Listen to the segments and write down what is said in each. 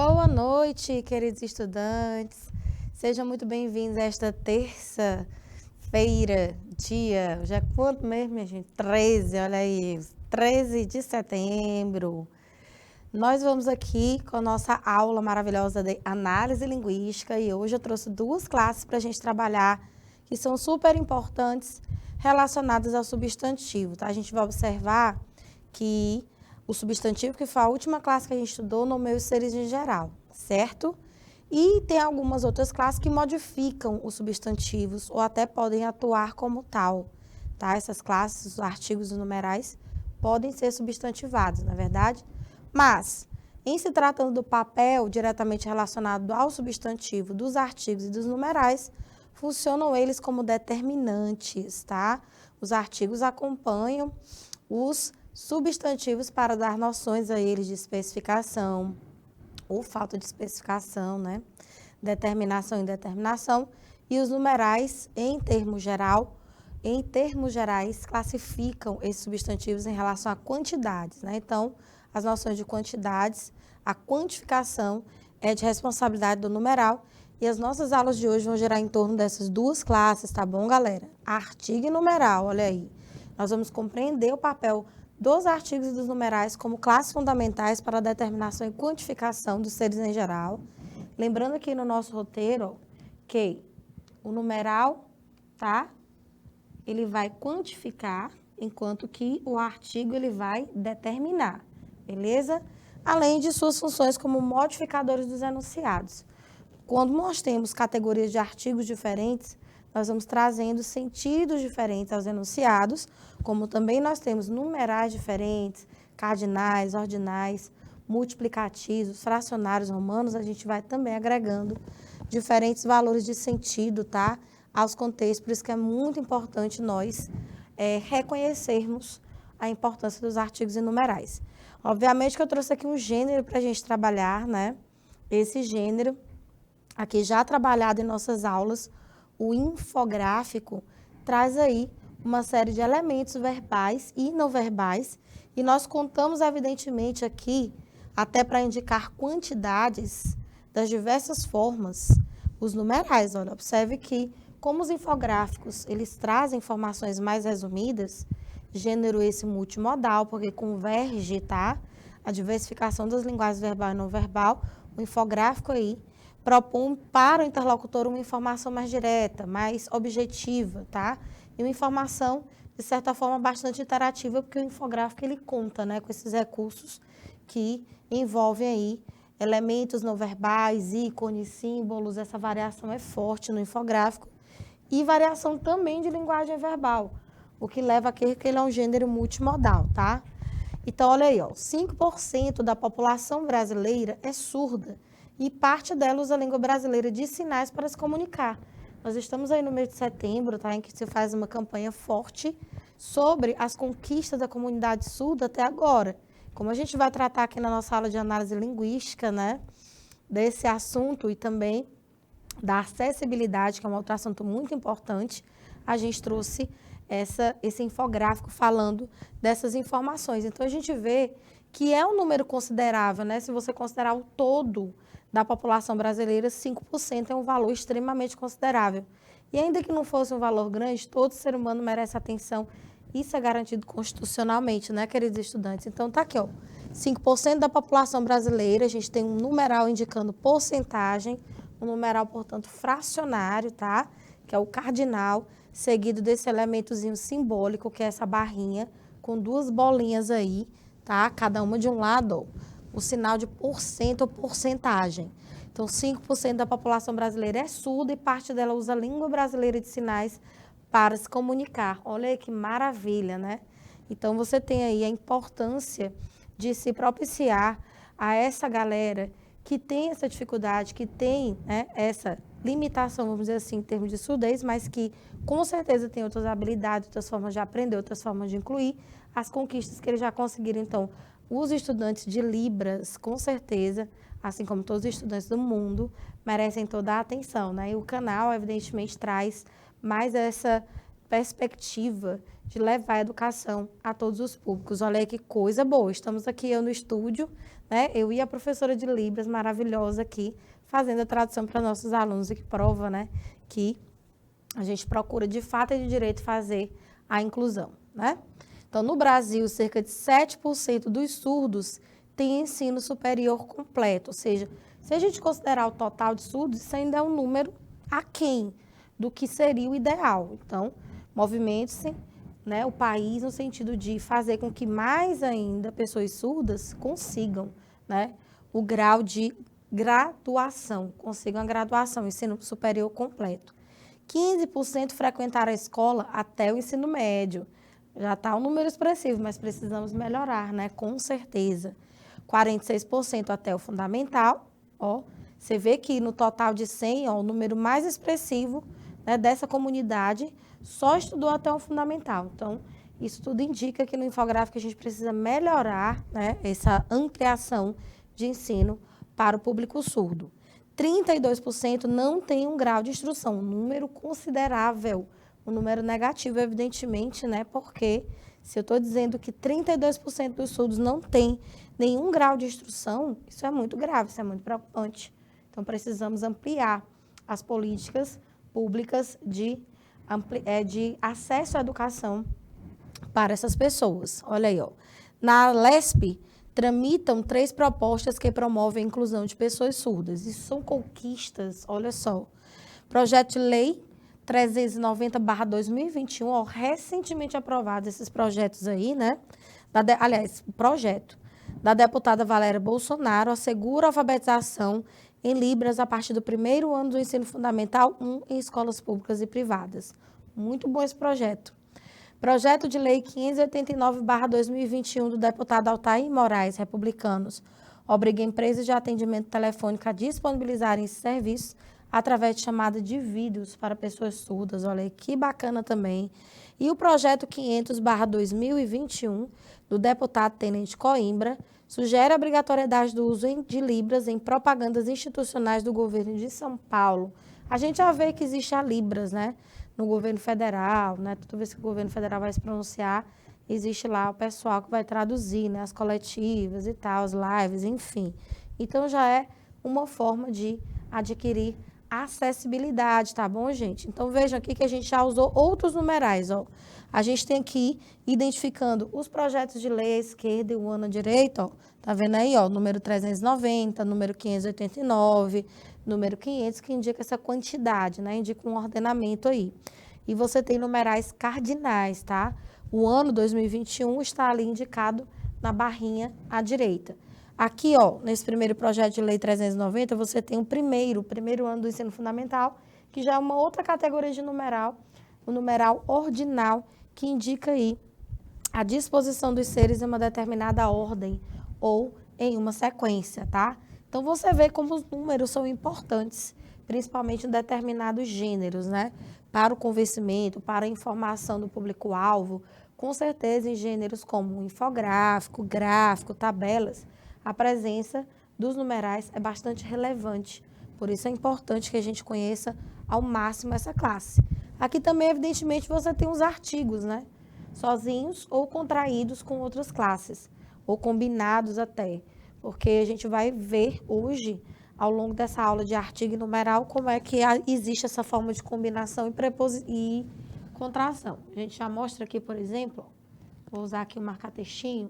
Boa noite, queridos estudantes. Sejam muito bem-vindos a esta terça-feira, já é quanto mesmo, minha gente? 13, olha aí, 13 de setembro. Nós vamos aqui com a nossa aula maravilhosa de análise linguística e hoje eu trouxe duas classes para a gente trabalhar que são super importantes relacionadas ao substantivo, tá? A gente vai observar que o substantivo, que foi a última classe que a gente estudou, nomeia os seres em geral, certo? E tem algumas outras classes que modificam os substantivos ou até podem atuar como tal, tá? Essas classes, os artigos e numerais, podem ser substantivados, na verdade? Mas, em se tratando do papel diretamente relacionado ao substantivo, dos artigos e dos numerais, funcionam eles como determinantes, tá? Os artigos acompanham os substantivos para dar noções a eles de especificação ou falta de especificação, né? Determinação e indeterminação. E os numerais, em termos gerais, classificam esses substantivos em relação a quantidades, né? Então, as noções de quantidades, a quantificação é de responsabilidade do numeral. E as nossas aulas de hoje vão girar em torno dessas duas classes, tá bom, galera? Artigo e numeral, olha aí. Nós vamos compreender o papel dos artigos e dos numerais como classes fundamentais para a determinação e quantificação dos seres em geral. Lembrando aqui no nosso roteiro que o numeral, tá? Ele vai quantificar, enquanto que o artigo ele vai determinar, beleza? Além de suas funções como modificadores dos enunciados. Quando nós temos categorias de artigos diferentes, nós vamos trazendo sentidos diferentes aos enunciados, como também nós temos numerais diferentes, cardinais, ordinais, multiplicativos, fracionários romanos, a gente vai também agregando diferentes valores de sentido, tá? Aos contextos, por isso que é muito importante nós reconhecermos a importância dos artigos e numerais. Obviamente que eu trouxe aqui um gênero para a gente trabalhar, né? Esse gênero, aqui já trabalhado em nossas aulas, o infográfico traz aí uma série de elementos verbais e não verbais, e nós contamos, evidentemente, aqui, até para indicar quantidades das diversas formas, os numerais. Olha, observe que, como os infográficos, eles trazem informações mais resumidas, gênero esse multimodal, porque converge, tá? A diversificação das linguagens verbal e não verbal, o infográfico aí propõe para o interlocutor uma informação mais direta, mais objetiva, tá? E uma informação, de certa forma, bastante interativa, porque o infográfico ele conta, né, com esses recursos que envolvem aí elementos não verbais, ícones, símbolos, essa variação é forte no infográfico, e variação também de linguagem verbal, o que leva a crer que ele é um gênero multimodal, tá? Então, olha aí, ó, 5% da população brasileira é surda, e parte dela usa a língua brasileira de sinais para se comunicar. Nós estamos aí no mês de setembro, tá, em que se faz uma campanha forte sobre as conquistas da comunidade surda até agora. Como a gente vai tratar aqui na nossa aula de análise linguística, né, desse assunto e também da acessibilidade, que é um outro assunto muito importante, a gente trouxe esse infográfico falando dessas informações. Então, a gente vê que é um número considerável, né? Se você considerar o todo da população brasileira, 5% é um valor extremamente considerável. E ainda que não fosse um valor grande, todo ser humano merece atenção. Isso é garantido constitucionalmente, né, queridos estudantes? Então, tá aqui, ó, 5% da população brasileira, a gente tem um numeral indicando porcentagem, um numeral, portanto, fracionário, tá? Que é o cardinal, seguido desse elementozinho simbólico, que é essa barrinha, com duas bolinhas aí, tá? Cada uma de um lado, ó, o sinal de porcento ou porcentagem. Então, 5% da população brasileira é surda e parte dela usa a língua brasileira de sinais para se comunicar. Olha aí que maravilha, né? Então, você tem aí a importância de se propiciar a essa galera que tem essa dificuldade, que tem, né, essa limitação, vamos dizer assim, em termos de surdez, mas que com certeza tem outras habilidades, outras formas de aprender, outras formas de incluir as conquistas que eles já conseguiram. Então, os estudantes de Libras, com certeza, assim como todos os estudantes do mundo, merecem toda a atenção, né? E o canal, evidentemente, traz mais essa perspectiva de levar a educação a todos os públicos. Olha aí que coisa boa. Estamos aqui eu no estúdio, né? Eu e a professora de Libras maravilhosa aqui, fazendo a tradução para nossos alunos, e que prova, né, que a gente procura de fato e de direito fazer a inclusão, né? Então, no Brasil, cerca de 7% dos surdos têm ensino superior completo, ou seja, se a gente considerar o total de surdos, isso ainda é um número aquém do que seria o ideal. Então, movimente-se, né, o país no sentido de fazer com que mais ainda pessoas surdas consigam, né, o grau de graduação, consigam a graduação, ensino superior completo. 15% frequentaram a escola até o ensino médio. Já está um número expressivo, mas precisamos melhorar, né? Com certeza. 46% até o fundamental. Ó, você vê que no total de 100, ó, o número mais expressivo, né, dessa comunidade só estudou até o fundamental. Então, isso tudo indica que no infográfico a gente precisa melhorar, né, essa ampliação de ensino para o público surdo. 32% não tem um grau de instrução, um número considerável, um número negativo, evidentemente, né? Porque se eu estou dizendo que 32% dos surdos não tem nenhum grau de instrução, isso é muito grave, isso é muito preocupante. Então, precisamos ampliar as políticas públicas de acesso à educação para essas pessoas. Olha aí, ó. Na LESP, tramitam 3 propostas que promovem a inclusão de pessoas surdas. Isso são conquistas, olha só. Projeto de lei 390/2021, ó, recentemente aprovado esses projetos aí, né? Aliás, o projeto da deputada Valéria Bolsonaro assegura a alfabetização em Libras a partir do primeiro ano do ensino fundamental 1 em escolas públicas e privadas. Muito bom esse projeto. Projeto de lei 589/2021 do deputado Altair Moraes, republicanos, obriga empresas de atendimento telefônico a disponibilizarem esse serviço através de chamada de vídeos para pessoas surdas. Olha aí, que bacana também. E o projeto 500/2021 do deputado Tenente Coimbra sugere a obrigatoriedade do uso de Libras em propagandas institucionais do governo de São Paulo. A gente já vê que existe a Libras, né? No governo federal, né? Toda vez que o governo federal vai se pronunciar, existe lá o pessoal que vai traduzir, né? As coletivas e tal, as lives, enfim. Então, já é uma forma de adquirir acessibilidade, tá bom, gente? Então, vejam aqui que a gente já usou outros numerais, ó. A gente tem aqui, identificando os projetos de lei à esquerda e o ano à direita, ó. Tá vendo aí, ó? Número 390, número 589... número 500, que indica essa quantidade, né? Indica um ordenamento aí. E você tem numerais cardinais, tá? O ano 2021 está ali indicado na barrinha à direita. Aqui, ó, nesse primeiro projeto de lei 390, você tem o primeiro ano do ensino fundamental, que já é uma outra categoria de numeral, o numeral ordinal, que indica aí a disposição dos seres em uma determinada ordem ou em uma sequência, tá? Então, você vê como os números são importantes, principalmente em determinados gêneros, né? Para o convencimento, para a informação do público-alvo. Com certeza, em gêneros como infográfico, gráfico, tabelas, a presença dos numerais é bastante relevante. Por isso, é importante que a gente conheça ao máximo essa classe. Aqui também, evidentemente, você tem os artigos, né? Sozinhos ou contraídos com outras classes, ou combinados até. Porque a gente vai ver hoje, ao longo dessa aula de artigo e numeral, como é que existe essa forma de combinação e contração. A gente já mostra aqui, por exemplo, vou usar aqui o marca-textinho,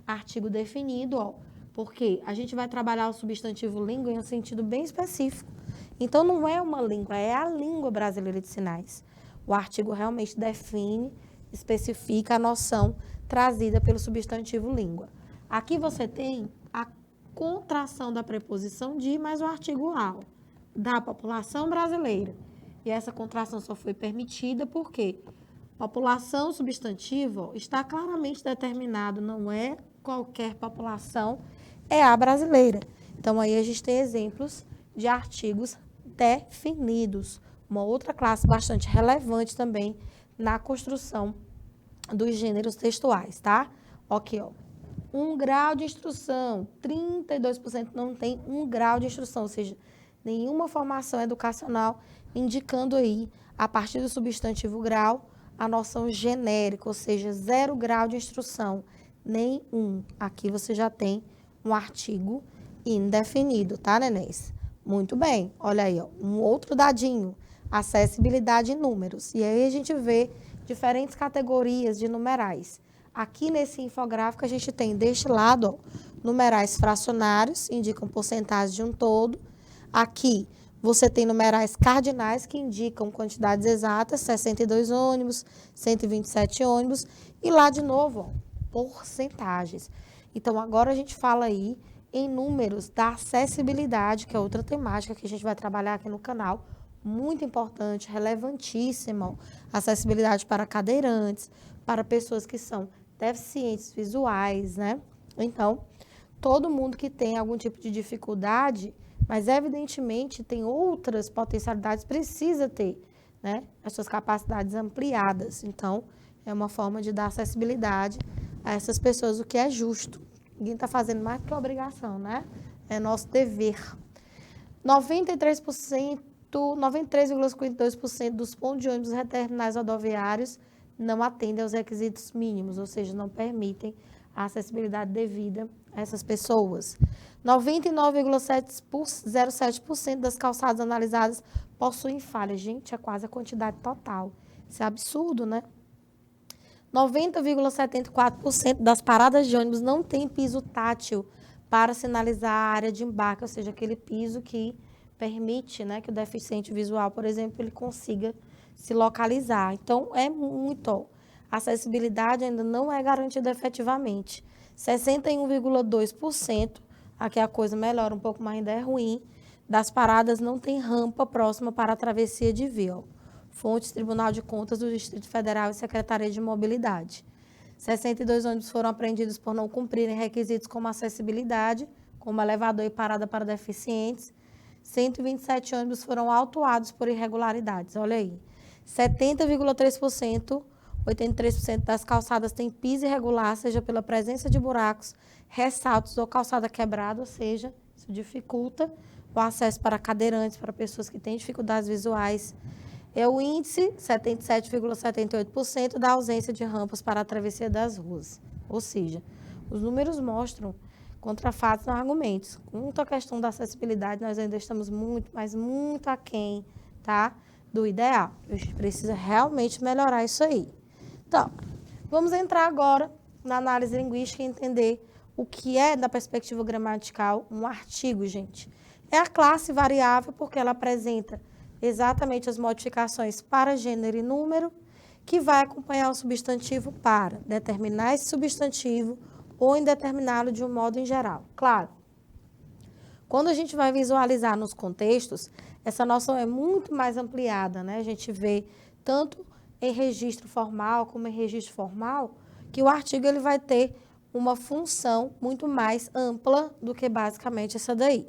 artigo definido, ó, porque a gente vai trabalhar o substantivo língua em um sentido bem específico. Então, não é uma língua, é a língua brasileira de sinais. O artigo realmente define, especifica a noção trazida pelo substantivo língua. Aqui você tem a contração da preposição de mais o artigo ao, da população brasileira. E essa contração só foi permitida porque população substantivo está claramente determinado, não é qualquer população, é a brasileira. Então, aí a gente tem exemplos de artigos definidos. Uma outra classe bastante relevante também na construção dos gêneros textuais, tá? Aqui, ó. 1 grau de instrução, 32% não tem 1 grau de instrução, ou seja, nenhuma formação educacional, indicando aí, a partir do substantivo grau, a noção genérica, ou seja, 0 grau de instrução, nenhum. Aqui você já tem um artigo indefinido, tá, nenéns? Muito bem, olha aí, ó, um outro dadinho, acessibilidade em números. E aí a gente vê diferentes categorias de numerais. Aqui nesse infográfico a gente tem deste lado, ó, numerais fracionários, indicam porcentagem de um todo. Aqui você tem numerais cardinais, que indicam quantidades exatas, 62 ônibus, 127 ônibus. E lá de novo, ó, porcentagens. Então, agora a gente fala aí em números da acessibilidade, que é outra temática que a gente vai trabalhar aqui no canal. Muito importante, relevantíssima. Acessibilidade para cadeirantes, para pessoas que são deficientes visuais, né? Então, todo mundo que tem algum tipo de dificuldade, mas evidentemente tem outras potencialidades, precisa ter, né, as suas capacidades ampliadas. Então, é uma forma de dar acessibilidade a essas pessoas, o que é justo. Ninguém está fazendo mais do que obrigação, né? É nosso dever. 93,52% dos pontos de ônibus terminais rodoviários não atendem aos requisitos mínimos, ou seja, não permitem a acessibilidade devida a essas pessoas. 99,07% das calçadas analisadas possuem falhas. Gente, é quase a quantidade total. Isso é absurdo, né? 90,74% das paradas de ônibus não tem piso tátil para sinalizar a área de embarque, ou seja, aquele piso que permite, né, que o deficiente visual, por exemplo, ele consiga se localizar. Então, é muito. A acessibilidade ainda não é garantida efetivamente. 61,2%, aqui a coisa melhora um pouco, mas ainda é ruim, das paradas não tem rampa próxima para a travessia de via. Fontes, Tribunal de Contas do Distrito Federal e Secretaria de Mobilidade. 62 ônibus foram apreendidos por não cumprirem requisitos como acessibilidade, como elevador e parada para deficientes. 127 ônibus foram autuados por irregularidades. Olha aí. 70,3%, 83% das calçadas têm piso irregular, seja pela presença de buracos, ressaltos ou calçada quebrada, ou seja, isso dificulta o acesso para cadeirantes, para pessoas que têm dificuldades visuais. É o índice, 77,78%, da ausência de rampas para a travessia das ruas. Ou seja, os números mostram contra fatos e argumentos. Quanto à questão da acessibilidade, nós ainda estamos muito, mas muito aquém, tá, do ideal. A gente precisa realmente melhorar isso aí. Então, vamos entrar agora na análise linguística e entender o que é, da perspectiva gramatical, um artigo, gente. É a classe variável porque ela apresenta exatamente as modificações para gênero e número, que vai acompanhar o substantivo para determinar esse substantivo ou indeterminá-lo de um modo em geral. Claro, quando a gente vai visualizar nos contextos, essa noção é muito mais ampliada, né? A gente vê tanto em registro formal como em registro formal, que o artigo ele vai ter uma função muito mais ampla do que basicamente essa daí.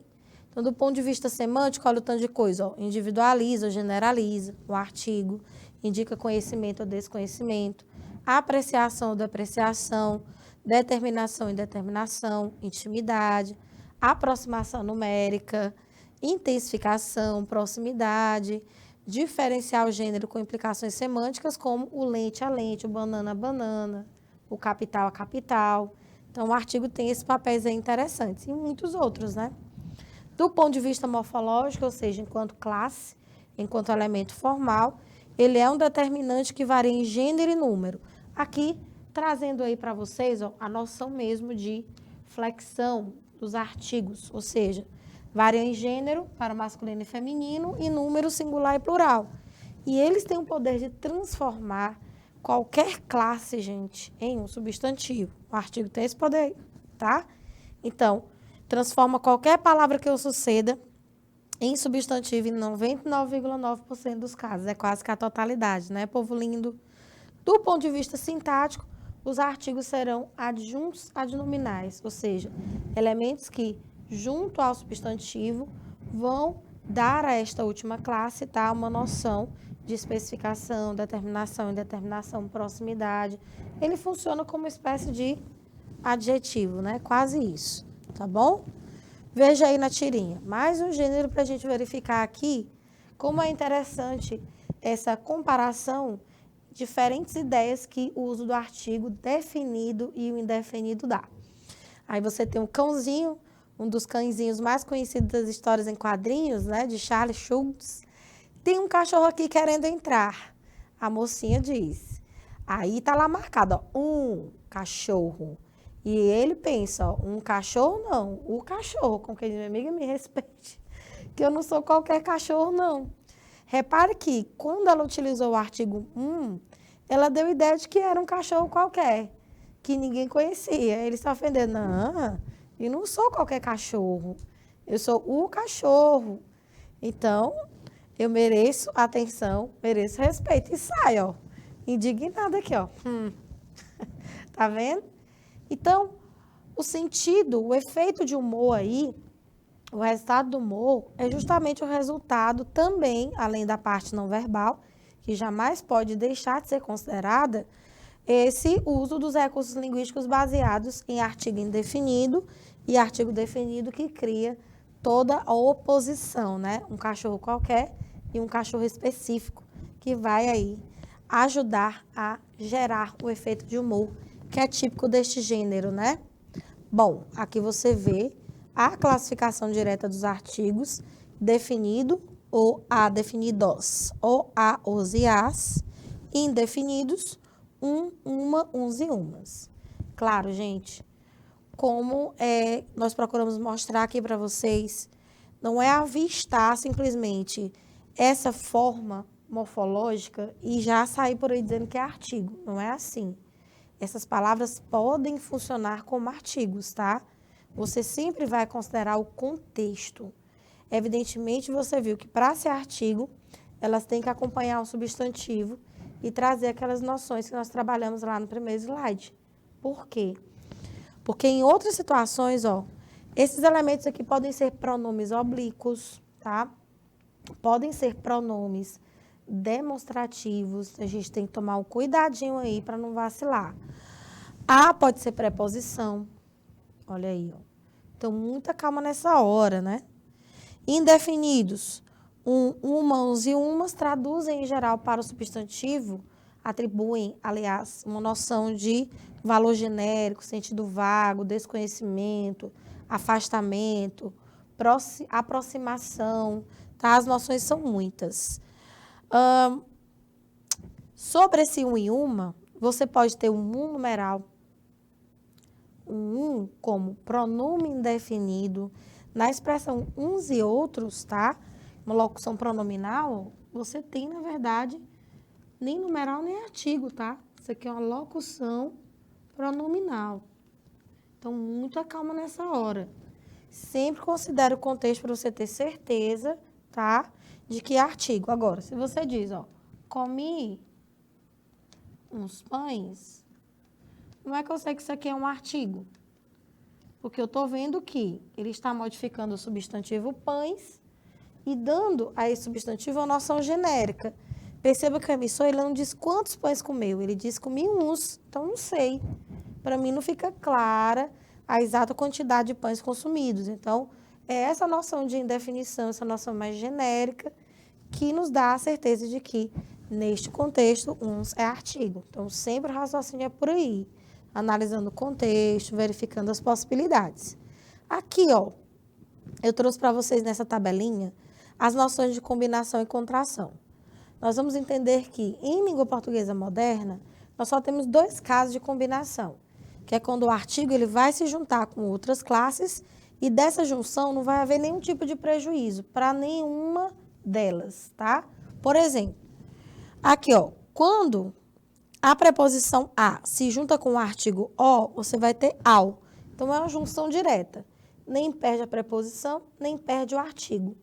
Então, do ponto de vista semântico, olha o tanto de coisa, ó, individualiza ou generaliza o artigo, indica conhecimento ou desconhecimento, apreciação ou depreciação, determinação e determinação, intimidade, aproximação numérica, intensificação, proximidade, diferenciar o gênero com implicações semânticas como o lente a lente, o banana a banana, o capital a capital. Então, o artigo tem esses papéis aí interessantes e muitos outros, né? Do ponto de vista morfológico, ou seja, enquanto classe, enquanto elemento formal, ele é um determinante que varia em gênero e número. Aqui, trazendo aí para vocês, ó, a noção mesmo de flexão dos artigos, ou seja, varia em gênero para masculino e feminino e número singular e plural. E eles têm o poder de transformar qualquer classe, gente, em um substantivo. O artigo tem esse poder, tá? Então, transforma qualquer palavra que eu suceda em substantivo em 99,9% dos casos. É quase que a totalidade, né, povo lindo? Do ponto de vista sintático, os artigos serão adjuntos adnominais, ou seja, elementos que, junto ao substantivo, vão dar a esta última classe, tá, uma noção de especificação, determinação, indeterminação, proximidade. Ele funciona como uma espécie de adjetivo, né? Quase isso, tá bom? Veja aí na tirinha. Mais um gênero para a gente verificar aqui como é interessante essa comparação diferentes ideias que o uso do artigo definido e o indefinido dá. Aí você tem um cãozinho, um dos cãezinhos mais conhecidos das histórias em quadrinhos, né, de Charles Schulz. Tem um cachorro aqui querendo entrar. A mocinha diz. Aí tá lá marcado, ó, um cachorro. E ele pensa, ó, um cachorro não, o cachorro. Com quem minha amiga me respeite, que eu não sou qualquer cachorro, não. Repare que quando ela utilizou o artigo ela deu ideia de que era um cachorro qualquer, que ninguém conhecia. Ele está ofendendo. Não, eu não sou qualquer cachorro. Eu sou o cachorro. Então, eu mereço atenção, mereço respeito. E sai, ó, indignada aqui, ó. Tá vendo? Então, o sentido, o efeito de humor aí, o resultado do humor é justamente o resultado também, além da parte não verbal, que jamais pode deixar de ser considerada, esse uso dos recursos linguísticos baseados em artigo indefinido e artigo definido que cria toda a oposição, né? Um cachorro qualquer e um cachorro específico, que vai aí ajudar a gerar o efeito de humor, que é típico deste gênero, né? Bom, aqui você vê a classificação direta dos artigos, definido ou a definidos, ou a, os e as, indefinidos, uma, uns e umas. Claro, gente, como nós procuramos mostrar aqui para vocês, não é avistar simplesmente essa forma morfológica e já sair por aí dizendo que é artigo. Não é assim. Essas palavras podem funcionar como artigos, tá? Você sempre vai considerar o contexto. Evidentemente, você viu que para ser artigo, elas têm que acompanhar o substantivo e trazer aquelas noções que nós trabalhamos lá no primeiro slide. Por quê? Porque em outras situações, ó, esses elementos aqui podem ser pronomes oblíquos, tá? Podem ser pronomes demonstrativos. A gente tem que tomar um cuidadinho aí para não vacilar. A pode ser preposição. Olha aí, ó. Então, muita calma nessa hora, né? Indefinidos. Uns e umas traduzem, em geral, para o substantivo, atribuem, aliás, uma noção de valor genérico, sentido vago, desconhecimento, afastamento, aproximação, tá? As noções são muitas. Sobre esse um e uma, você pode ter um numeral, um como pronome indefinido. Na expressão uns e outros, tá? Uma locução pronominal, você tem, na verdade, nem numeral nem artigo, tá? Isso aqui é uma locução pronominal. Então, muita calma nessa hora. Sempre considere o contexto para você ter certeza, tá? De que é artigo. Agora, se você diz, ó, comi uns pães, não é que eu sei que isso aqui é um artigo. Porque eu estou vendo que ele está modificando o substantivo pães e dando a esse substantivo uma noção genérica. Perceba que o emissor ele não diz quantos pães comeu, ele diz comi uns, então não sei. Para mim não fica clara a exata quantidade de pães consumidos. Então, é essa noção de indefinição, essa noção mais genérica, que nos dá a certeza de que, neste contexto, uns é artigo. Então, sempre o raciocínio é por aí, analisando o contexto, verificando as possibilidades. Aqui, ó, eu trouxe para vocês nessa tabelinha as noções de combinação e contração. Nós vamos entender que, em língua portuguesa moderna, nós só temos dois casos de combinação, que é quando o artigo ele vai se juntar com outras classes e dessa junção não vai haver nenhum tipo de prejuízo para nenhuma delas, tá? Por exemplo, aqui, ó, quando a preposição a se junta com o artigo o, você vai ter ao. Então, é uma junção direta. Nem perde a preposição, nem perde o artigo.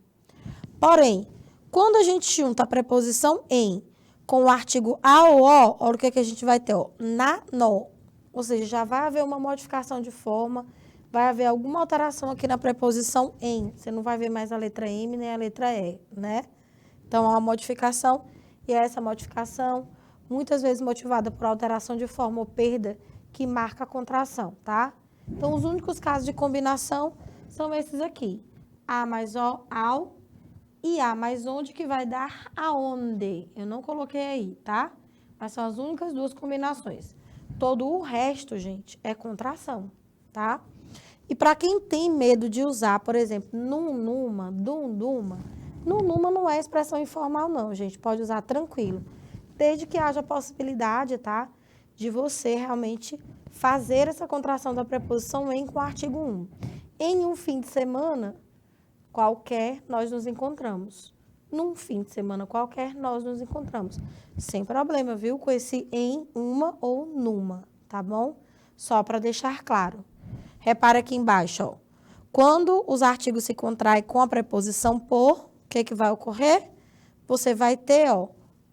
Porém, quando a gente junta a preposição em com o artigo a ou o, olha o que a gente vai ter, ó, na, no. Ou seja, já vai haver uma modificação de forma, vai haver alguma alteração aqui na preposição em. Você não vai ver mais a letra M nem a letra E, né? Então, há uma modificação, e é essa modificação, muitas vezes motivada por alteração de forma ou perda, que marca a contração, tá? Então, os únicos casos de combinação são esses aqui. A mais O, ao, e A mais onde, que vai dar aonde. Eu não coloquei aí, tá? Essas são as únicas duas combinações. Todo o resto, gente, é contração, tá? E para quem tem medo de usar, por exemplo, num, numa, dum, duma, num, numa não é expressão informal, não, gente. Pode usar tranquilo. Desde que haja a possibilidade, tá? De você realmente fazer essa contração da preposição em com o artigo 1. Em um fim de semana qualquer, nós nos encontramos. Num fim de semana qualquer, nós nos encontramos. Sem problema, viu? Com esse em, uma ou numa, tá bom? Só para deixar claro. Repara aqui embaixo, ó. Quando os artigos se contraem com a preposição por, o que que vai ocorrer? Você vai ter, ó,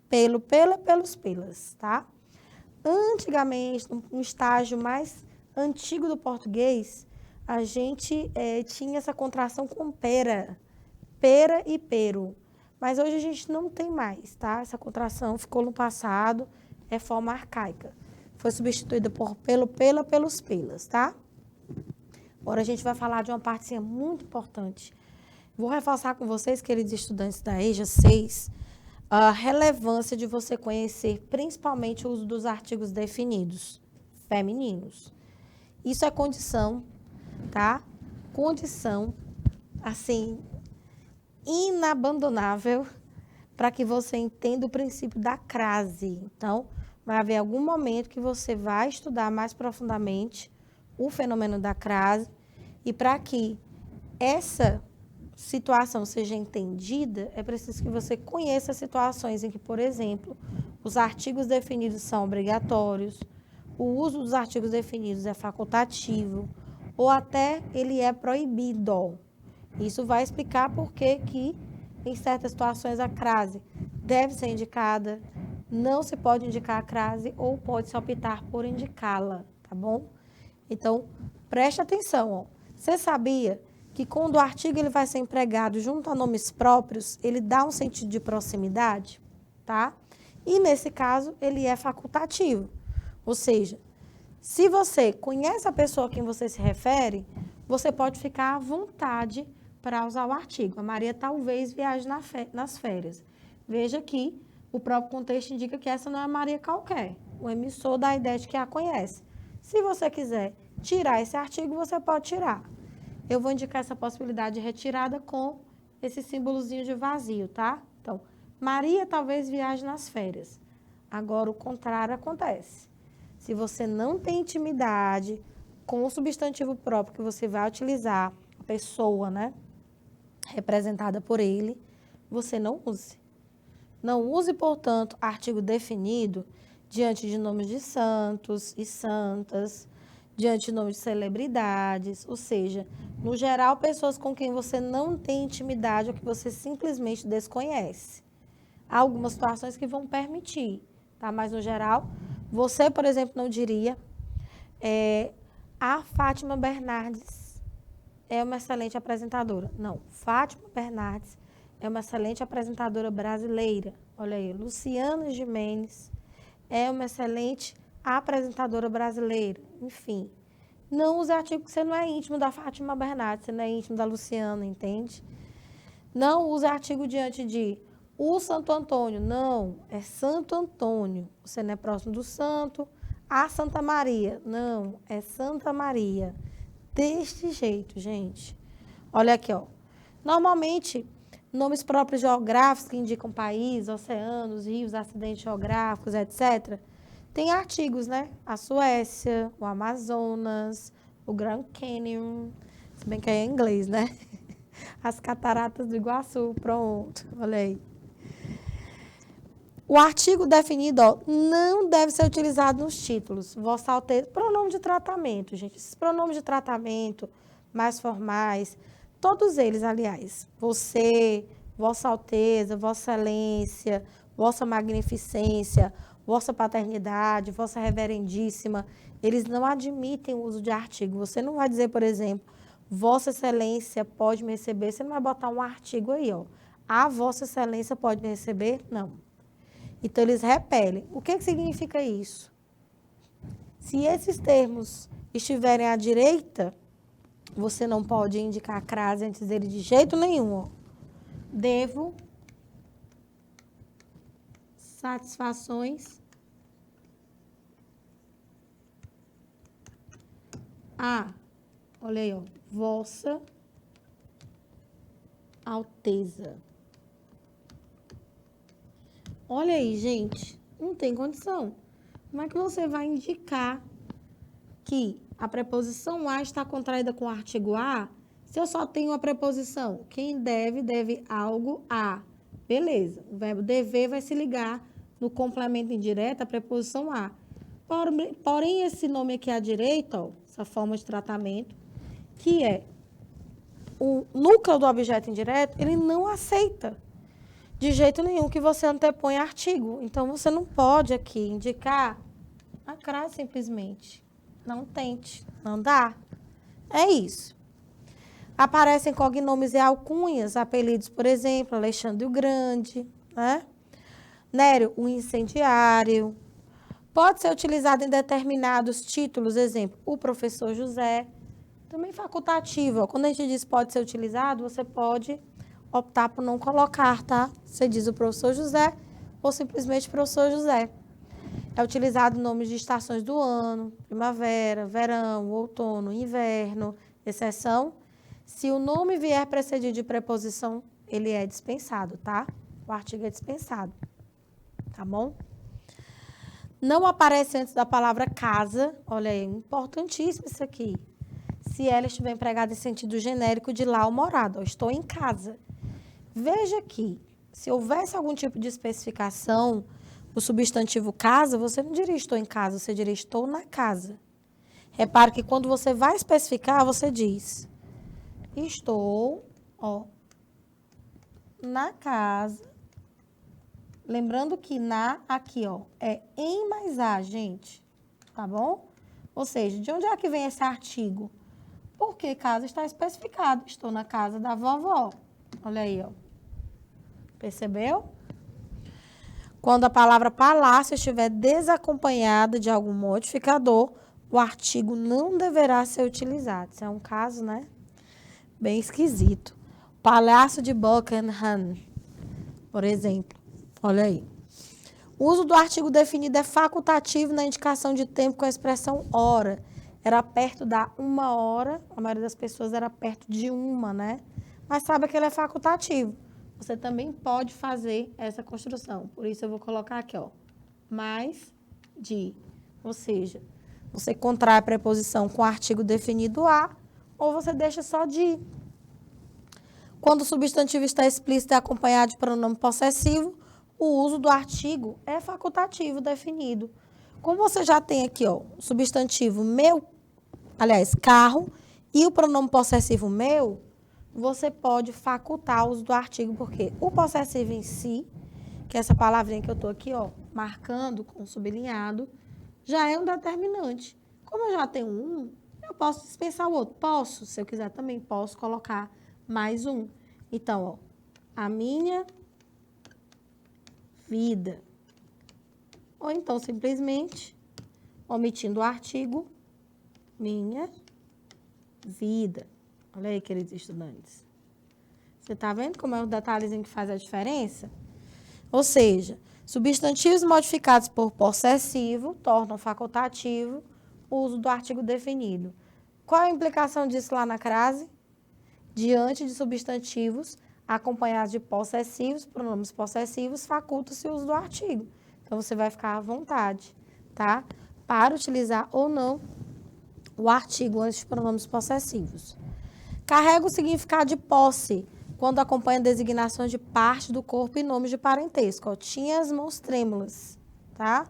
pelo, pela, pelos, pelas, tá? Antigamente, no estágio mais antigo do português, a gente tinha essa contração com pera e pero. Mas hoje a gente não tem mais, tá? Essa contração ficou no passado, é forma arcaica. Foi substituída por pelo, pela, pelos, pelas, tá? Agora a gente vai falar de uma partezinha muito importante. Vou reforçar com vocês, queridos estudantes da EJA 6, a relevância de você conhecer principalmente o uso dos artigos definidos femininos. Isso é condição, tá? Condição, assim, inabandonável para que você entenda o princípio da crase. Então, vai haver algum momento que você vai estudar mais profundamente o fenômeno da crase e para que essa situação seja entendida, é preciso que você conheça situações em que, por exemplo, os artigos definidos são obrigatórios, o uso dos artigos definidos é facultativo ou até ele é proibido. Isso vai explicar por que em certas situações, a crase deve ser indicada, não se pode indicar a crase ou pode-se optar por indicá-la, tá bom? Então, preste atenção, ó. Você sabia que quando o artigo ele vai ser empregado junto a nomes próprios, ele dá um sentido de proximidade, tá? E, nesse caso, ele é facultativo. Ou seja, se você conhece a pessoa a quem você se refere, você pode ficar à vontade para usar o artigo. A Maria talvez viaje nas férias. Veja que o próprio contexto indica que essa não é a Maria qualquer. O emissor dá a ideia de que a conhece. Se você quiser tirar esse artigo, você pode tirar. Eu vou indicar essa possibilidade de retirada com esse símbolozinho de vazio, tá? Então, Maria talvez viaje nas férias. Agora, o contrário acontece. Se você não tem intimidade com o substantivo próprio que você vai utilizar, a pessoa, né, representada por ele, você não use. Não use, portanto, artigo definido diante de nomes de santos e santas, diante de nomes de celebridades, ou seja, no geral, pessoas com quem você não tem intimidade ou que você simplesmente desconhece. Há algumas situações que vão permitir, tá? Mas, no geral, você, por exemplo, não diria a Fátima Bernardes é uma excelente apresentadora. Não, Fátima Bernardes é uma excelente apresentadora brasileira. Olha aí, Luciana Gimenez é uma excelente apresentadora brasileira. Enfim, não use artigo que você não é íntimo da Fátima Bernardes, você não é íntimo da Luciana, entende? Não use artigo diante de o Santo Antônio. Não, é Santo Antônio. Você não é próximo do santo. A Santa Maria. Não, é Santa Maria. Deste jeito, gente. Olha aqui, ó. Normalmente, nomes próprios geográficos que indicam países, oceanos, rios, acidentes geográficos, etc., tem artigos, né? A Suécia, o Amazonas, o Grand Canyon, se bem que é em inglês, né? As cataratas do Iguaçu, pronto, olha aí. O artigo definido, ó, não deve ser utilizado nos títulos. Vossa Alteza, pronome de tratamento, gente. Esses pronomes de tratamento mais formais, todos eles, aliás. Você, Vossa Alteza, Vossa Excelência, Vossa Magnificência, Vossa Paternidade, Vossa Reverendíssima, eles não admitem o uso de artigo. Você não vai dizer, por exemplo, Vossa Excelência pode me receber, você não vai botar um artigo aí, ó. A Vossa Excelência pode me receber? Não. Então, eles repelem. O que significa isso? Se esses termos estiverem à direita, você não pode indicar a crase antes dele de jeito nenhum, ó. Devo satisfações Olha aí, ó. Vossa Alteza. Olha aí, gente. Não tem condição. Como é que você vai indicar que a preposição a está contraída com o artigo a se eu só tenho a preposição? Quem deve algo a. Beleza. O verbo dever vai se ligar no complemento indireto à preposição a. Porém, esse nome aqui à direita, ó, essa forma de tratamento, que é o núcleo do objeto indireto, ele não aceita de jeito nenhum que você antepõe artigo. Então, você não pode aqui indicar a crase simplesmente. Não tente, não dá. É isso. Aparecem cognomes e alcunhas, apelidos, por exemplo, Alexandre o Grande, né? Nério, o incendiário. Pode ser utilizado em determinados títulos, exemplo, o professor José. Também facultativo. Ó. Quando a gente diz pode ser utilizado, você pode optar por não colocar, tá? Você diz o professor José ou simplesmente professor José. É utilizado nomes de estações do ano, primavera, verão, outono, inverno, exceção. Se o nome vier precedido de preposição, ele é dispensado, tá? O artigo é dispensado, tá bom? Não aparece antes da palavra casa, olha aí, importantíssimo isso aqui. Se ela estiver empregada em sentido genérico de lá ou morada, estou em casa. Veja aqui, se houvesse algum tipo de especificação, o substantivo casa, você não diria estou em casa, você diria estou na casa. Repare que quando você vai especificar, você diz estou, ó, na casa. Lembrando que na, aqui, ó, é em mais a, gente. Tá bom? Ou seja, de onde é que vem esse artigo? Porque casa está especificado. Estou na casa da vovó. Olha aí, ó. Percebeu? Quando a palavra palácio estiver desacompanhada de algum modificador, o artigo não deverá ser utilizado. Isso é um caso, né? Bem esquisito. Palácio de Buckingham, por exemplo. Olha aí. O uso do artigo definido é facultativo na indicação de tempo com a expressão hora. Era perto da 1 hora, a maioria das pessoas era perto de 1, né? Mas sabe que ele é facultativo. Você também pode fazer essa construção. Por isso eu vou colocar aqui, ó, mais de. Ou seja, você contrai a preposição com o artigo definido a, ou você deixa só de. Quando o substantivo está explícito e acompanhado de pronome possessivo, o uso do artigo é facultativo definido. Como você já tem aqui, ó, o substantivo meu, aliás, carro, e o pronome possessivo meu, você pode facultar o uso do artigo, porque o possessivo em si, que é essa palavrinha que eu estou aqui, ó, marcando com sublinhado, já é um determinante. Como eu já tenho um, eu posso dispensar o outro. Posso, se eu quiser também, posso colocar mais um. Então, ó, a minha vida. Ou então, simplesmente, omitindo o artigo, minha vida. Olha aí, queridos estudantes. Você está vendo como é o detalhezinho que faz a diferença? Ou seja, substantivos modificados por possessivo tornam facultativo o uso do artigo definido. Qual a implicação disso lá na crase? Diante de substantivos acompanhados de possessivos, pronomes possessivos, faculta-se o uso do artigo. Então, você vai ficar à vontade, tá? Para utilizar ou não o artigo antes de pronomes possessivos. Carrega o significado de posse, quando acompanha designações de parte do corpo e nomes de parentesco. Ó, tinha as mãos trêmulas, tá?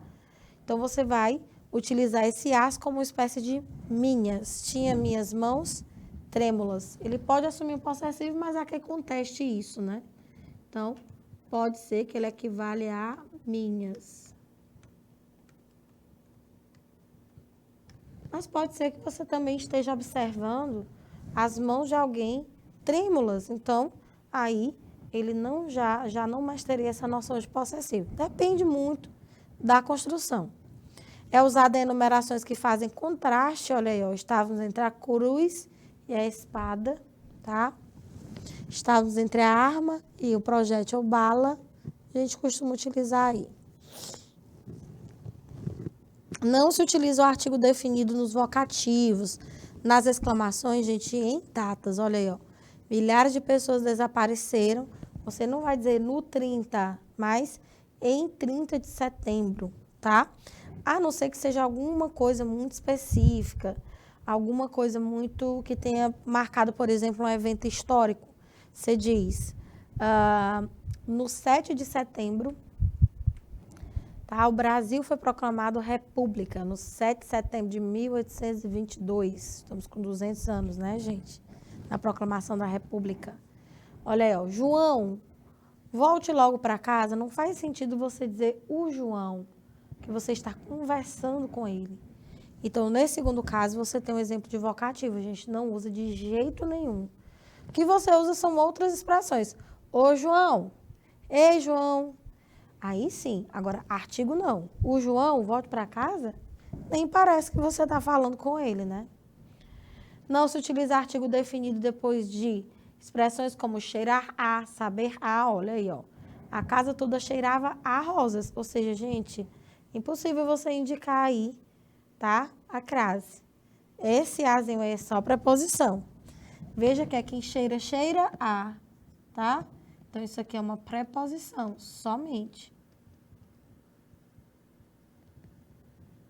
Então, você vai utilizar esse as como uma espécie de minhas. Tinha minhas mãos trêmulas. Ele pode assumir um possessivo, mas há que conteste isso, né? Então, pode ser que ele equivale a minhas. Mas pode ser que você também esteja observando as mãos de alguém trêmulas. Então, aí, ele não já não mais teria essa noção de possessivo. Depende muito da construção. É usada em enumerações que fazem contraste. Olha aí, ó, estávamos entre a cruz e a espada, tá? Estávamos entre a arma e o projétil ou bala. A gente costuma utilizar aí. Não se utiliza o artigo definido nos vocativos, nas exclamações, gente, em datas. Olha aí, ó. Milhares de pessoas desapareceram. Você não vai dizer no 30, mas em 30 de setembro, tá? A não ser que seja alguma coisa muito específica, alguma coisa muito que tenha marcado, por exemplo, um evento histórico. Você diz, no 7 de setembro, tá? O Brasil foi proclamado república no 7 de setembro de 1822. Estamos com 200 anos, né, gente? Na proclamação da república. Olha aí, ó, João, volte logo para casa. Não faz sentido você dizer o João, que você está conversando com ele. Então, nesse segundo caso, você tem um exemplo de vocativo. A gente não usa de jeito nenhum. O que você usa são outras expressões. Ô, João. Ei, João. Aí sim. Agora, artigo não. O João, volte para casa, nem parece que você está falando com ele, né? Não se utiliza artigo definido depois de expressões como cheirar a, saber a. Olha aí, ó. A casa toda cheirava a rosas. Ou seja, gente, impossível você indicar aí, tá? A crase. Esse azinho aí é só preposição. Veja que é quem cheira, cheira a, tá? Então, isso aqui é uma preposição, somente.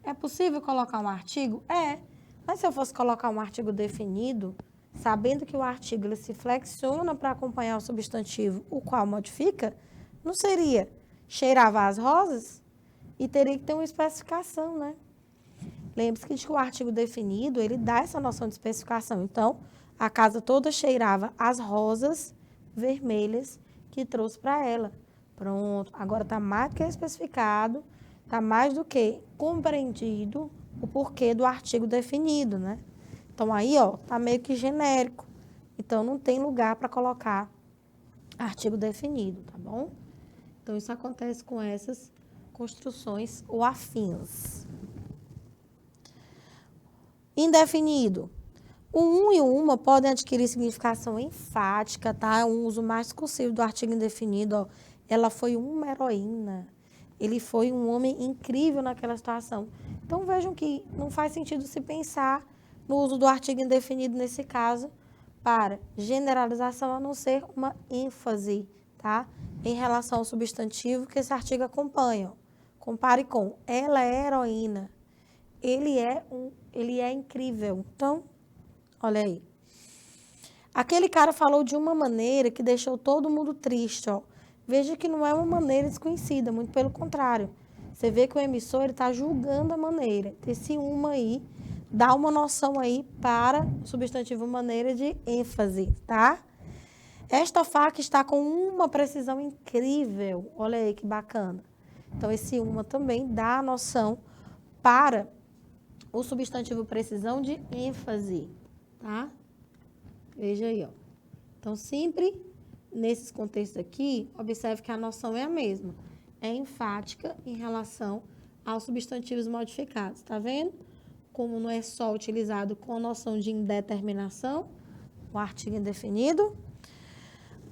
É possível colocar um artigo? É. Mas se eu fosse colocar um artigo definido, sabendo que o artigo ele se flexiona para acompanhar o substantivo, o qual modifica, não seria cheirava as rosas? E teria que ter uma especificação, né? Lembre-se que o artigo definido, ele dá essa noção de especificação. Então, a casa toda cheirava as rosas vermelhas que trouxe para ela. Pronto. Agora está mais do que especificado, está mais do que compreendido o porquê do artigo definido, né? Então, aí, ó, tá meio que genérico. Então, não tem lugar para colocar artigo definido, tá bom? Então, isso acontece com essas construções ou afins. Indefinido. O um e o uma podem adquirir significação enfática, tá? É um uso mais discursivo do artigo indefinido, ó. Ela foi uma heroína. Ele foi um homem incrível naquela situação. Então, vejam que não faz sentido se pensar no uso do artigo indefinido nesse caso para generalização, a não ser uma ênfase, tá? Em relação ao substantivo que esse artigo acompanha. Ó. Compare com ela é heroína. Ele é incrível. Então, olha aí. Aquele cara falou de uma maneira que deixou todo mundo triste, ó. Veja que não é uma maneira desconhecida, muito pelo contrário. Você vê que o emissor está julgando a maneira. Esse uma aí dá uma noção aí para o substantivo maneira de ênfase, tá? Esta faca está com uma precisão incrível. Olha aí que bacana. Então, esse uma também dá a noção para o substantivo precisão de ênfase, tá? Veja aí, ó. Então, sempre nesses contextos aqui, observe que a noção é a mesma. É enfática em relação aos substantivos modificados, tá vendo? Como não é só utilizado com a noção de indeterminação, o artigo indefinido.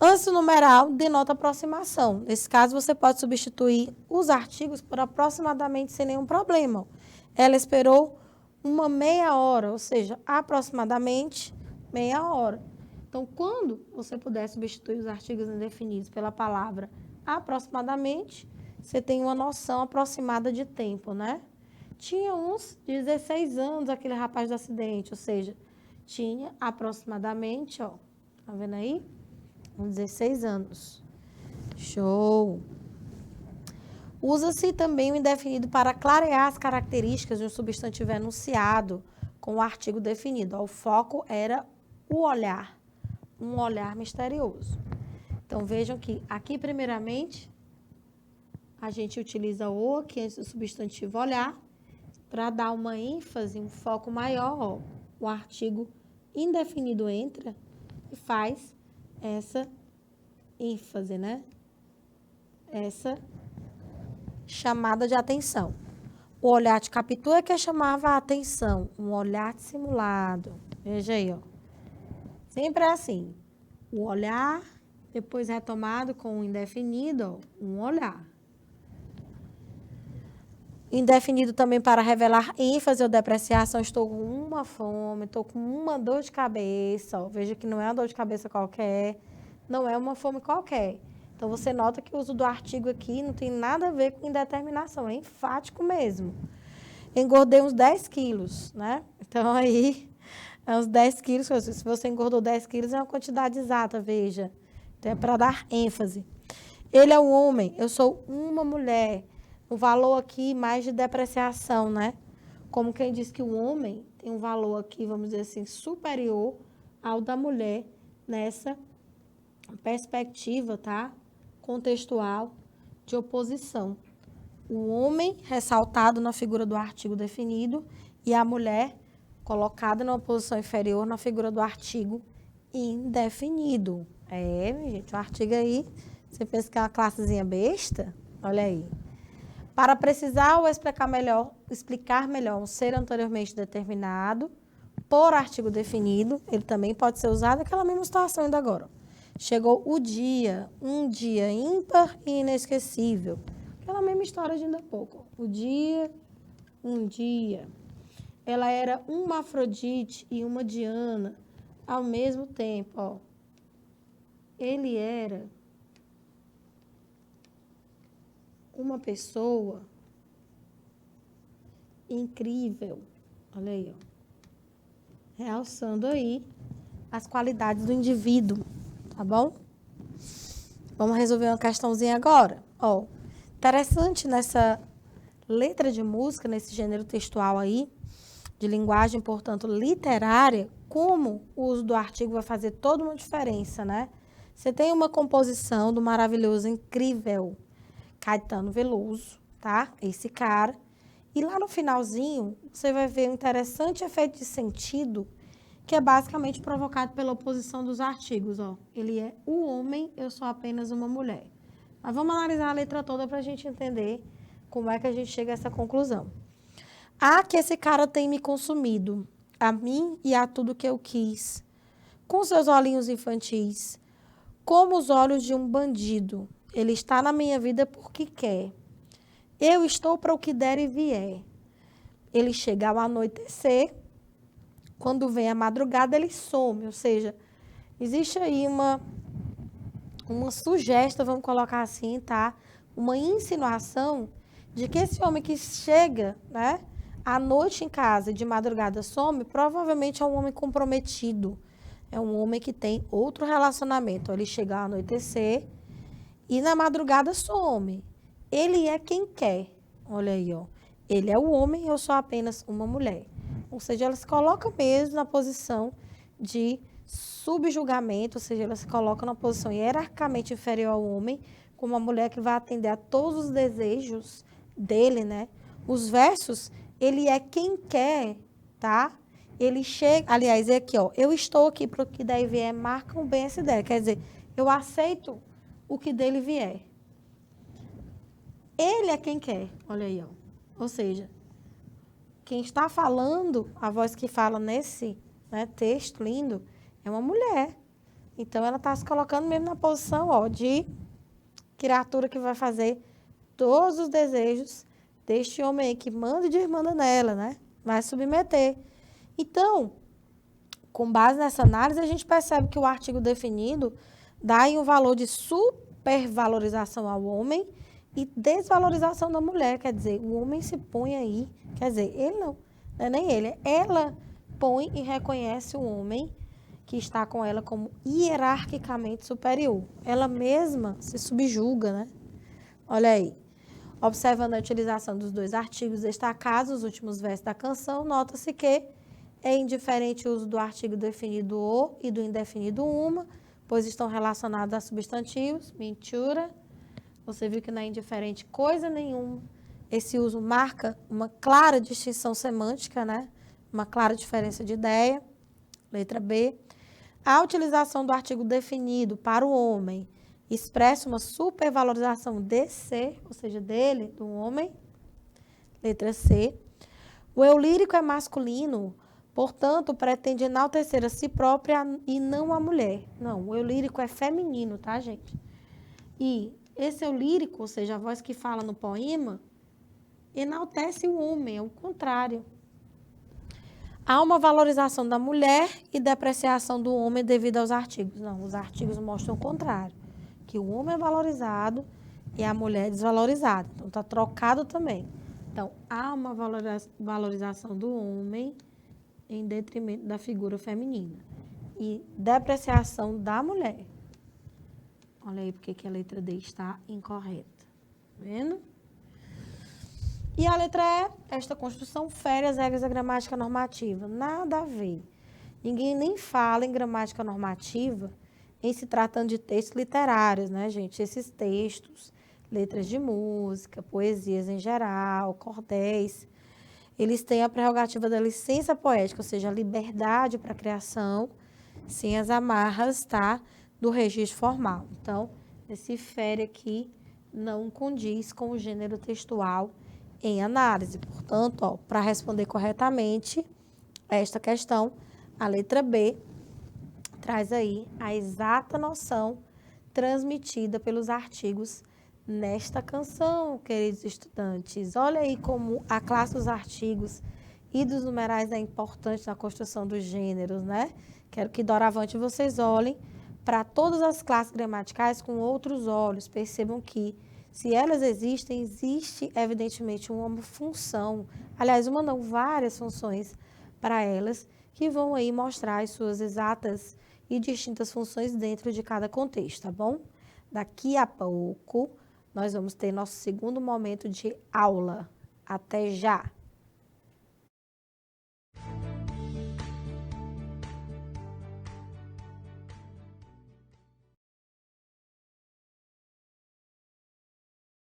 Âncio numeral denota aproximação. Nesse caso, você pode substituir os artigos por aproximadamente sem nenhum problema. Ela esperou uma meia hora, ou seja, aproximadamente meia hora. Então, quando você puder substituir os artigos indefinidos pela palavra aproximadamente, você tem uma noção aproximada de tempo, né? Tinha uns 16 anos, aquele rapaz do acidente, ou seja, tinha aproximadamente, ó, tá vendo aí? Uns 16 anos. Show! Usa-se também o indefinido para clarear as características de um substantivo enunciado com o artigo definido. O foco era o olhar, um olhar misterioso. Então, vejam que aqui, primeiramente, a gente utiliza o aqui antes do substantivo olhar para dar uma ênfase, um foco maior. Ó. O artigo indefinido entra e faz essa ênfase, né? Essa chamada de atenção. O olhar de captura é que chamava a atenção, um olhar dissimulado. Veja aí, ó. Sempre é assim. O olhar, depois retomado com o indefinido, ó, um olhar. Indefinido também para revelar ênfase ou depreciação. Estou com uma fome, estou com uma dor de cabeça. Ó, veja que não é uma dor de cabeça qualquer, não é uma fome qualquer. Então, você nota que o uso do artigo aqui não tem nada a ver com indeterminação, é enfático mesmo. Engordei uns 10 quilos, né? Então, aí, é uns 10 quilos. Se você engordou 10 quilos, é uma quantidade exata, veja. Então, é para dar ênfase. Ele é um homem, eu sou uma mulher. O valor aqui mais de depreciação, né? Como quem diz que o homem tem um valor aqui, vamos dizer assim, superior ao da mulher nessa perspectiva, tá? Contextual de oposição. O homem ressaltado na figura do artigo definido e a mulher colocada numa posição inferior na figura do artigo indefinido. Minha gente, o artigo aí, você pensa que é uma classezinha besta? Olha aí. Para precisar ou explicar melhor um ser anteriormente determinado por artigo definido, ele também pode ser usado naquela mesma situação ainda agora. Chegou o dia, um dia ímpar e inesquecível. Aquela mesma história de ainda há pouco. O dia, um dia. Ela era uma Afrodite e uma Diana ao mesmo tempo. Ó. Ele era uma pessoa incrível. Olha aí, ó. Realçando aí as qualidades do indivíduo, tá bom? Vamos resolver uma questãozinha agora. Ó, interessante nessa letra de música, nesse gênero textual aí, de linguagem, portanto, literária, como o uso do artigo vai fazer toda uma diferença, né? Você tem uma composição do maravilhoso, incrível Caetano Veloso, tá? Esse cara. E lá no finalzinho, você vai ver um interessante efeito de sentido, que é basicamente provocado pela oposição dos artigos, ó. Ele é o homem, eu sou apenas uma mulher. Mas vamos analisar a letra toda para a gente entender como é que a gente chega a essa conclusão. Que esse cara tem me consumido, a mim e a tudo que eu quis, com seus olhinhos infantis, como os olhos de um bandido. Ele está na minha vida porque quer. Eu estou para o que der e vier. Ele chega ao anoitecer, quando vem a madrugada ele some, ou seja, existe aí uma sugestão, vamos colocar assim, tá? Uma insinuação de que esse homem que chega, né, à noite em casa e de madrugada some, provavelmente é um homem comprometido. É um homem que tem outro relacionamento. Ele chega ao anoitecer e na madrugada some. Ele é quem quer. Olha aí, ó. Ele é o homem, eu sou apenas uma mulher. Ou seja, ela se coloca mesmo na posição de subjugamento, ou seja, ela se coloca na posição hierarquicamente inferior ao homem, como uma mulher que vai atender a todos os desejos dele, né? Os versos, ele é quem quer, tá? Ele chega, aliás, é aqui, ó. Eu estou aqui para o que daí vier, marcam bem essa ideia. Quer dizer, eu aceito o que dele vier. Ele é quem quer, olha aí, ó. Ou seja, quem está falando, a voz que fala nesse, né, texto lindo, é uma mulher. Então, ela está se colocando mesmo na posição, ó, de criatura que vai fazer todos os desejos deste homem aí que manda e desmanda nela, né? Vai submeter. Então, com base nessa análise, a gente percebe que o artigo definido dá aí um valor de supervalorização ao homem e desvalorização da mulher. Quer dizer, o homem se põe aí, quer dizer, ele não é nem ele, ela põe e reconhece o homem que está com ela como hierarquicamente superior. Ela mesma se subjuga, né? Olha aí. Observando a utilização dos dois artigos destacados, os últimos versos da canção, nota-se que é indiferente o uso do artigo definido o e do indefinido uma, pois estão relacionados a substantivos. Mentira. Você viu que não é indiferente coisa nenhuma. Esse uso marca uma clara distinção semântica, né? Uma clara diferença de ideia. Letra B. A utilização do artigo definido para o homem expressa uma supervalorização de ser, ou seja, dele, do homem. Letra C. O eu lírico é masculino, portanto, pretende enaltecer a si própria e não a mulher. Não, o eu lírico é feminino, tá, gente? E esse eu lírico, ou seja, a voz que fala no poema, enaltece o homem, é o contrário. Há uma valorização da mulher e depreciação do homem devido aos artigos. Não, os artigos mostram o contrário, que o homem é valorizado e a mulher é desvalorizada. Então, está trocado também. Então, há uma valorização do homem em detrimento da figura feminina e depreciação da mulher. Olha aí porque que a letra D está incorreta. Tá vendo? E a letra E, esta construção fere as regras da gramática normativa. Nada a ver. Ninguém nem fala em gramática normativa em se tratando de textos literários, né, gente? Esses textos, letras de música, poesias em geral, cordéis, eles têm a prerrogativa da licença poética, ou seja, a liberdade para a criação, sem as amarras, tá, do registro formal. Então, esse fere aqui não condiz com o gênero textual em análise. Portanto, para responder corretamente a esta questão, a letra B traz aí a exata noção transmitida pelos artigos nesta canção, queridos estudantes. Olha aí como a classe dos artigos e dos numerais é importante na construção dos gêneros, né? Quero que doravante vocês olhem para todas as classes gramaticais com outros olhos. Percebam que, se elas existem, existe evidentemente uma função, aliás, uma não, várias funções para elas, que vão aí mostrar as suas exatas e distintas funções dentro de cada contexto, tá bom? Daqui a pouco, nós vamos ter nosso segundo momento de aula. Até já!